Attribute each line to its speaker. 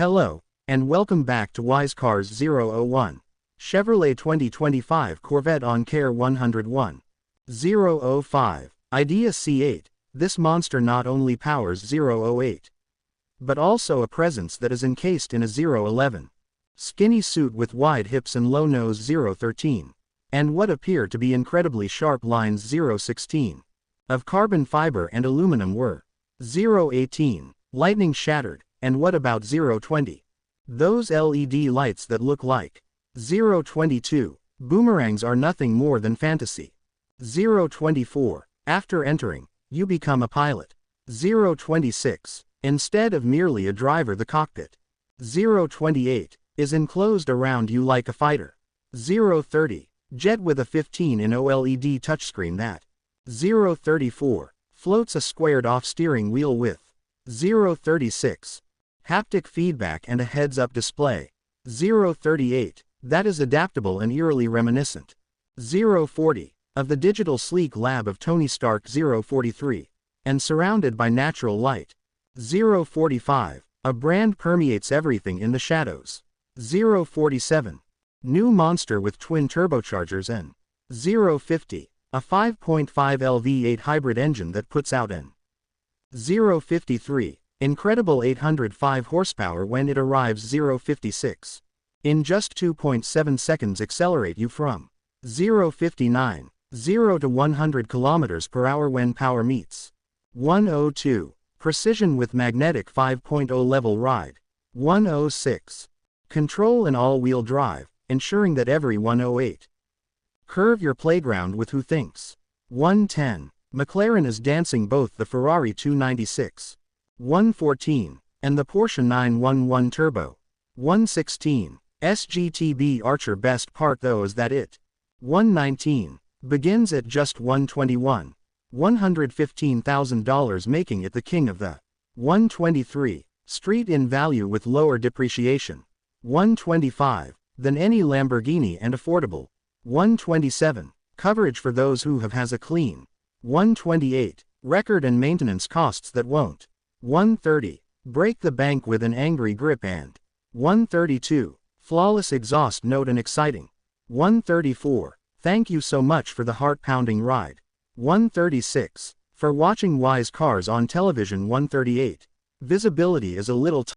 Speaker 1: Hello, and welcome back to Wise Cars 001. Chevrolet 2025 Corvette on Care 101. 005. Idea C8. This monster not only powers 008, but also a presence that is encased in a 011. Skinny suit with wide hips and low nose 013. And what appear to be incredibly sharp lines 016. Of carbon fiber and aluminum were 018. Lightning shattered. And what about 020? Those LED lights that look like 022. Boomerangs are nothing more than fantasy. 024. After entering, you become a pilot. 026. Instead of merely a driver, the cockpit. 028. Is enclosed around you like a fighter. 030. Jet with a 15-in OLED touchscreen that. 034. Floats a squared-off steering wheel with. 036. Haptic feedback and a heads-up display. 038. That is adaptable and eerily reminiscent. 040. Of the digital sleek lab of Tony Stark. 043. And surrounded by natural light. 045. A brand permeates everything in the shadows. 047. New monster with twin turbochargers and 050. A 5.5 LV8 hybrid engine that puts out an 053. Incredible 805 horsepower when it arrives. 056. In just 2.7 seconds accelerate you from 059. 0 to 100 km per hour when power meets 102. Precision with magnetic 5.0 level ride. 106. Control and all-wheel drive, ensuring that every 108. Curve your playground with who thinks. 110. McLaren is dancing both the Ferrari 296. 114. And the Porsche 911 Turbo. 116. SGTB Archer. Best part though is that it. 119. Begins at just 121. $115,000, making it the king of the 123. Street in value with lower depreciation. 125. Than any Lamborghini and affordable. 127. Coverage for those who has a clean. 128. Record and maintenance costs that won't. 130. Break the bank with an angry grip and 132. Flawless exhaust note and exciting. 134. Thank you so much for the heart-pounding ride. 136. For watching Wise Cars on television. 138. Visibility is a little